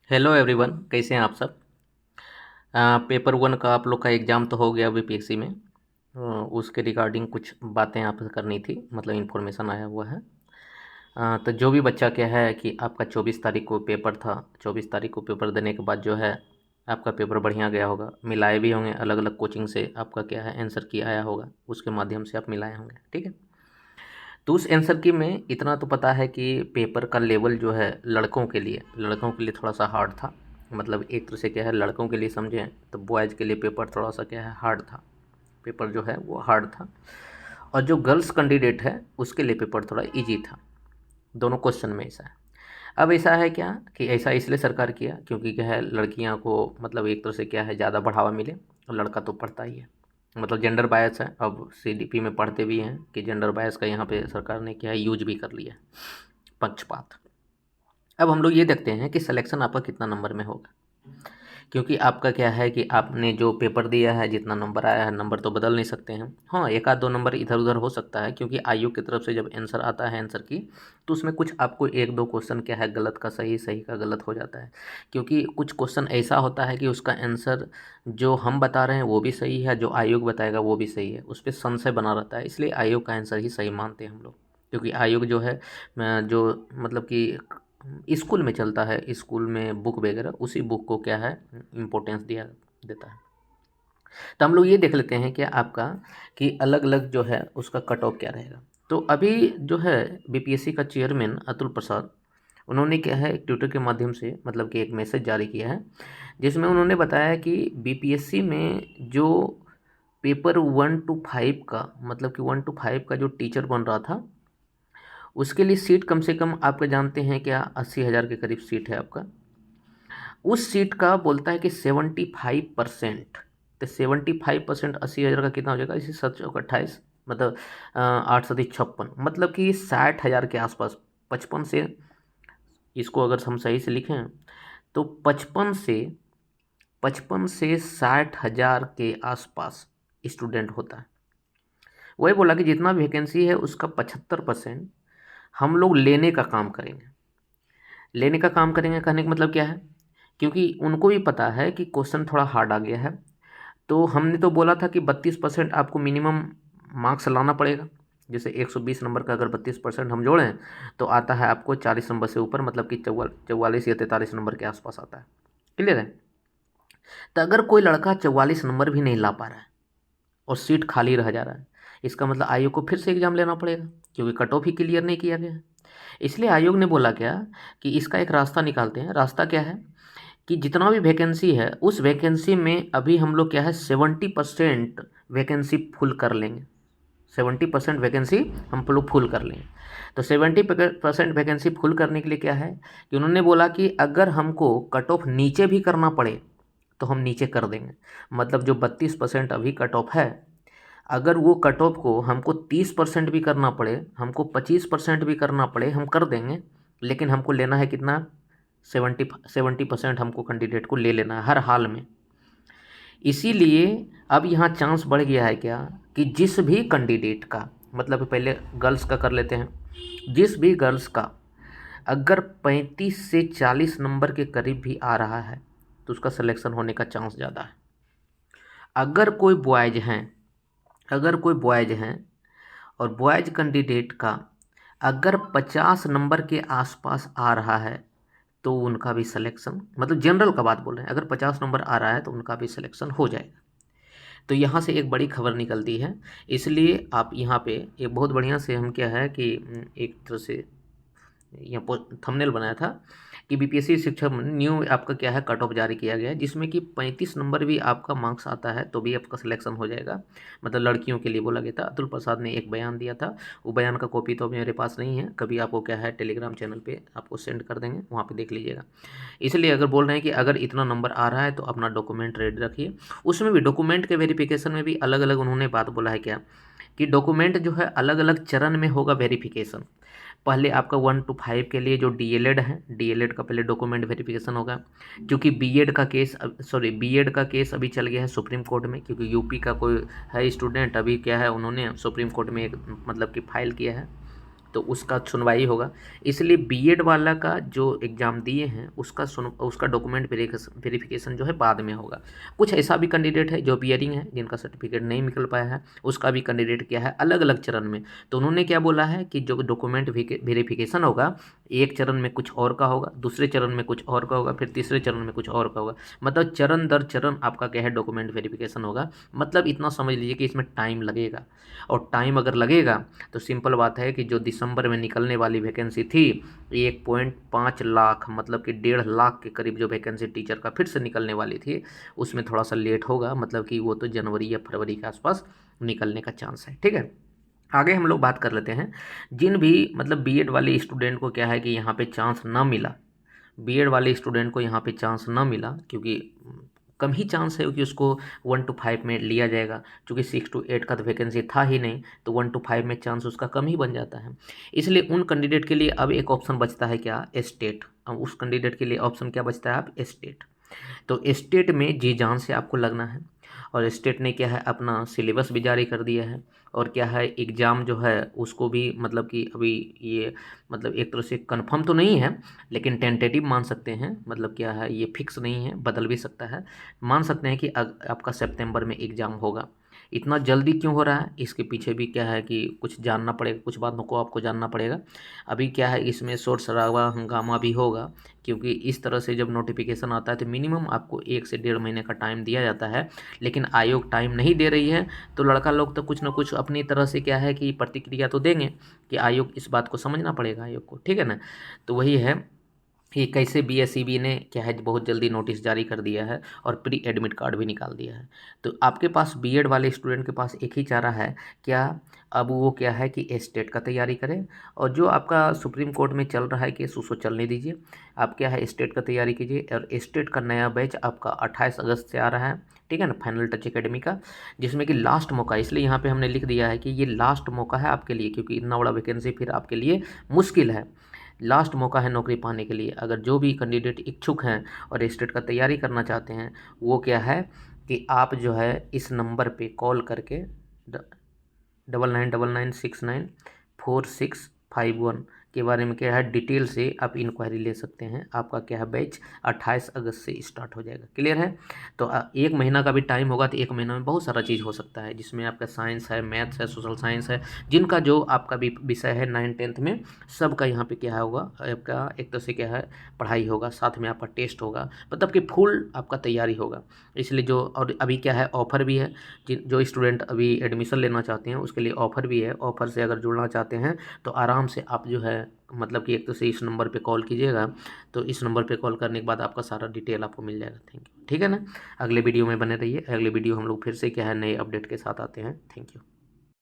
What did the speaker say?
Hello everyone, कैसे हैं आप सब। पेपर वन का आप लोग का एग्ज़ाम तो हो गया बीपीएससी में। उसके रिगार्डिंग कुछ बातें आपसे करनी थी, मतलब इन्फॉर्मेशन आया हुआ है। तो जो भी बच्चा क्या है कि आपका 24 तारीख को पेपर था, 24 तारीख को पेपर देने के बाद जो है आपका पेपर बढ़िया गया होगा। मिलाए भी होंगे, अलग अलग कोचिंग से आपका क्या है आंसर की आया होगा, उसके माध्यम से आप मिलाए होंगे, ठीक है। तो उस आंसर की में इतना तो पता है कि पेपर का लेवल जो है लड़कों के लिए थोड़ा सा हार्ड था। मतलब एक तरह से क्या है, लड़कों के लिए समझें तो बॉयज़ के लिए पेपर थोड़ा सा क्या है हार्ड था। पेपर जो है वो हार्ड था, और जो गर्ल्स कैंडिडेट है उसके लिए पेपर थोड़ा इजी था। दोनों क्वेश्चन में ऐसा है। अब ऐसा है क्या कि ऐसा इसलिए सरकार किया क्योंकि क्या है, लड़कियां को मतलब एक तरह से क्या है ज़्यादा बढ़ावा मिले, और लड़का तो पढ़ता ही है। मतलब जेंडर बायस है। अब सीडीपी में पढ़ते भी हैं कि जेंडर बायस का यहाँ पे सरकार ने क्या है यूज भी कर लिया है, पक्षपात। अब हम लोग ये देखते हैं कि सिलेक्शन आपका कितना नंबर में होगा, क्योंकि आपका क्या है कि आपने जो पेपर दिया है, जितना नंबर आया है, नंबर तो बदल नहीं सकते हैं। हाँ, एक आध दो नंबर इधर उधर हो सकता है, क्योंकि आयोग की तरफ से जब आंसर आता है आंसर की, तो उसमें कुछ आपको एक दो क्वेश्चन क्या है गलत का सही, सही का गलत हो जाता है। क्योंकि कुछ क्वेश्चन ऐसा होता है कि उसका आंसर जो हम बता रहे हैं वो भी सही है, जो आयोग बताएगा वो भी सही है, उस पर संशय बना रहता है। इसलिए आयोग का आंसर ही सही मानते हैं हम लोग, क्योंकि आयोग जो है जो मतलब कि स्कूल में चलता है, स्कूल में बुक वगैरह, उसी बुक को क्या है इम्पोर्टेंस दिया देता है। तो हम लोग ये देख लेते हैं कि आपका कि अलग अलग जो है उसका कट ऑफ क्या रहेगा। तो अभी जो है बीपीएससी का चेयरमैन अतुल प्रसाद, उन्होंने क्या है ट्विटर के माध्यम से मतलब कि एक मैसेज जारी किया है, जिसमें उन्होंने बताया कि बीपीएससी में जो पेपर 1 to 5 का, मतलब कि 1 to 5 का जो टीचर बन रहा था, उसके लिए सीट कम से कम आपके जानते हैं क्या 80,000 के करीब सीट है आपका। उस सीट का बोलता है कि 75%। तो 75% 80,000 का कितना हो जाएगा, इसी 7 चौक 28, मतलब 8 7 56, मतलब कि 60,000 के आसपास। 55 से, इसको अगर हम सही से लिखें तो 55 से 60,000 के आसपास स्टूडेंट होता है। वही बोला कि जितना वैकेंसी है उसका 75% हम लोग लेने का काम करेंगे। लेने का काम करेंगे कहने का मतलब क्या है, क्योंकि उनको भी पता है कि क्वेश्चन थोड़ा हार्ड आ गया है। तो हमने तो बोला था कि 32% आपको मिनिमम मार्क्स लाना पड़ेगा। जैसे 120 नंबर का अगर 32% हम जोड़ें तो आता है आपको 40 नंबर से ऊपर, मतलब कि 44 या 43 नंबर के आसपास आता है। क्लियर है। तो अगर कोई लड़का 44 नंबर भी नहीं ला पा रहा है और सीट खाली रह जा रहा है, इसका मतलब आयोग को फिर से एग्ज़ाम लेना पड़ेगा, क्योंकि कट ऑफ ही क्लियर नहीं किया गया है। इसलिए आयोग ने बोला क्या कि इसका एक रास्ता निकालते हैं। रास्ता क्या है कि जितना भी वैकेंसी है उस वैकेंसी में अभी हम लोग क्या है 70% वैकेंसी फुल कर लेंगे। 70% वैकेंसी हम लोग फुल कर लेंगे। तो 70% वैकेंसी फुल करने के लिए क्या है कि उन्होंने बोला कि अगर हमको कट ऑफ नीचे भी करना पड़े तो हम नीचे कर देंगे। मतलब जो 32% अभी कट ऑफ है, अगर वो कट ऑफ को हमको 30% भी करना पड़े, हमको 25% भी करना पड़े, हम कर देंगे। लेकिन हमको लेना है कितना, 70% हमको कैंडिडेट को ले लेना है हर हाल में। इसीलिए अब यहाँ चांस बढ़ गया है क्या कि जिस भी कैंडिडेट का, मतलब पहले गर्ल्स का कर लेते हैं, जिस भी गर्ल्स का अगर 35 से 40 नंबर के करीब भी आ रहा है तो उसका सिलेक्शन होने का चांस ज़्यादा है। अगर कोई बॉयज हैं, अगर कोई बॉयज हैं और बॉयज कैंडिडेट का अगर 50 नंबर के आसपास आ रहा है तो उनका भी सिलेक्शन, मतलब जनरल का बात बोल रहे हैं, अगर 50 नंबर आ रहा है तो उनका भी सिलेक्शन हो जाएगा। तो यहाँ से एक बड़ी खबर निकलती है। इसलिए आप यहाँ पे एक बहुत बढ़िया से हम क्या है कि एक तरह से यहाँ पर थंबनेल बनाया था कि बीपीएससी शिक्षक न्यू आपका क्या है कट ऑफ जारी किया गया है, जिसमें कि 35 नंबर भी आपका मार्क्स आता है तो भी आपका सिलेक्शन हो जाएगा। मतलब लड़कियों के लिए बोला गया था। अतुल प्रसाद ने एक बयान दिया था, वो बयान का कॉपी तो मेरे पास नहीं है, कभी आपको क्या है टेलीग्राम चैनल पे आपको सेंड कर देंगे, वहाँ पे देख लीजिएगा। इसलिए अगर बोल रहे हैं कि अगर इतना नंबर आ रहा है तो अपना डॉक्यूमेंट रेडी रखिए। उसमें भी डॉक्यूमेंट के वेरिफिकेशन में भी अलग अलग उन्होंने बात बोला है क्या कि डॉक्यूमेंट जो है अलग अलग चरण में होगा वेरिफिकेशन। पहले आपका 1 to 5 के लिए जो डीएलएड है, डीएलएड का पहले डॉक्यूमेंट वेरिफिकेशन होगा। क्योंकि बीएड का केस, सॉरी बीएड का केस अभी चल गया है सुप्रीम कोर्ट में, क्योंकि यूपी का कोई है स्टूडेंट, अभी क्या है उन्होंने सुप्रीम कोर्ट में एक मतलब कि फाइल किया है। तो उसका सुनवाई होगा। इसलिए बीएड वाला का जो एग्ज़ाम दिए हैं उसका डॉक्यूमेंट वेरिफिकेशन जो है बाद में होगा। कुछ ऐसा भी कैंडिडेट है जो बियरिंग है, जिनका सर्टिफिकेट नहीं निकल पाया है, उसका भी कैंडिडेट क्या है अलग अलग चरण में। तो उन्होंने क्या बोला है कि जो डॉक्यूमेंट वेरिफिकेशन होगा, एक चरण में कुछ और का होगा, दूसरे चरण में कुछ और का होगा, फिर तीसरे चरण में कुछ और का होगा। मतलब चरण दर चरण आपका क्या है डॉक्यूमेंट वेरिफिकेशन होगा। मतलब इतना समझ लीजिए कि इसमें टाइम लगेगा, और टाइम अगर लगेगा तो सिंपल बात है कि जो दिसंबर में निकलने वाली वैकेंसी थी 1.5 लाख, मतलब कि 1.5 लाख के करीब जो वैकेंसी टीचर का फिर से निकलने वाली थी, उसमें थोड़ा सा लेट होगा। मतलब कि वो तो जनवरी या फरवरी के आसपास निकलने का चांस है। ठीक है, आगे हम लोग बात कर लेते हैं। जिन भी मतलब बीएड वाले स्टूडेंट को क्या है कि यहाँ पे चांस ना मिला, बीएड वाले स्टूडेंट को यहाँ पे चांस ना मिला, क्योंकि कम ही चांस है कि उसको 1 to 5 में लिया जाएगा, क्योंकि 6 to 8 का तो वैकेंसी था ही नहीं, तो 1 to 5 में चांस उसका कम ही बन जाता है। इसलिए उन कैंडिडेट के लिए अब एक ऑप्शन बचता है क्या, स्टेट। अब उस कैंडिडेट के लिए ऑप्शन क्या बचता है, आप स्टेट। तो स्टेट में जी जान से आपको लगना है, और स्टेट ने क्या है अपना सिलेबस भी जारी कर दिया है, और क्या है एग्ज़ाम जो है उसको भी मतलब कि अभी ये मतलब एक तरह से कंफर्म तो नहीं है, लेकिन टेंटेटिव मान सकते हैं। मतलब क्या है ये फिक्स नहीं है, बदल भी सकता है। मान सकते हैं कि आपका सितंबर में एग्ज़ाम होगा। इतना जल्दी क्यों हो रहा है, इसके पीछे भी क्या है कि कुछ जानना पड़ेगा, कुछ बातों को आपको जानना पड़ेगा। अभी क्या है इसमें शोर शराबा हंगामा भी होगा, क्योंकि इस तरह से जब नोटिफिकेशन आता है तो मिनिमम आपको 1 से 1.5 महीने का टाइम दिया जाता है, लेकिन आयोग टाइम नहीं दे रही है। तो लड़का लोग तो कुछ ना कुछ अपनी तरह से क्या है कि प्रतिक्रिया तो देंगे, कि आयोग इस बात को समझना पड़ेगा आयोग को। ठीक है ना, तो वही है कि कैसे बीएसईबी ने क्या है बहुत जल्दी नोटिस जारी कर दिया है, और प्री एडमिट कार्ड भी निकाल दिया है। तो आपके पास बीएड वाले स्टूडेंट के पास एक ही चारा है क्या, अब वो क्या है कि स्टेट का तैयारी करें, और जो आपका सुप्रीम कोर्ट में चल रहा है केस उसको चलने दीजिए। आप क्या है स्टेट का तैयारी कीजिए, और स्टेट का नया बैच आपका 28 अगस्त से आ रहा है। ठीक है ना, फाइनल टच एकेडमी का, जिसमें कि लास्ट मौका, इसलिए यहाँ पे हमने लिख दिया है कि ये लास्ट मौका है आपके लिए, क्योंकि इतना बड़ा वैकेंसी फिर आपके लिए मुश्किल है। लास्ट मौका है नौकरी पाने के लिए। अगर जो भी कैंडिडेट इच्छुक हैं और स्टेट का तैयारी करना चाहते हैं, वो क्या है कि आप जो है इस नंबर पे कॉल करके 9999694651 के बारे में क्या है डिटेल से आप इंक्वायरी ले सकते हैं। आपका क्या है बैच 28 अगस्त से स्टार्ट हो जाएगा। क्लियर है, तो 1 महीना का भी टाइम होगा, तो 1 महीना में बहुत सारा चीज़ हो सकता है, जिसमें आपका साइंस है, मैथ्स है, सोशल साइंस है, जिनका जो आपका भी विषय है 9th-10th में, सबका यहाँ पे क्या होगा आपका एक तरह से क्या है पढ़ाई होगा, साथ में आपका टेस्ट होगा, मतलब कि फुल आपका तैयारी होगा। इसलिए जो और अभी क्या है ऑफ़र भी है, जो स्टूडेंट अभी एडमिशन लेना चाहते हैं उसके लिए ऑफ़र भी है। ऑफ़र से अगर जुड़ना चाहते हैं तो आराम से आप जो है मतलब कि एक तो से इस नंबर पे कॉल कीजिएगा, तो इस नंबर पे कॉल करने के बाद आपका सारा डिटेल आपको मिल जाएगा। Thank you. ठीक है ना, अगले वीडियो में बने रहिए। अगले वीडियो हम लोग फिर से क्या है नए अपडेट के साथ आते हैं। Thank you.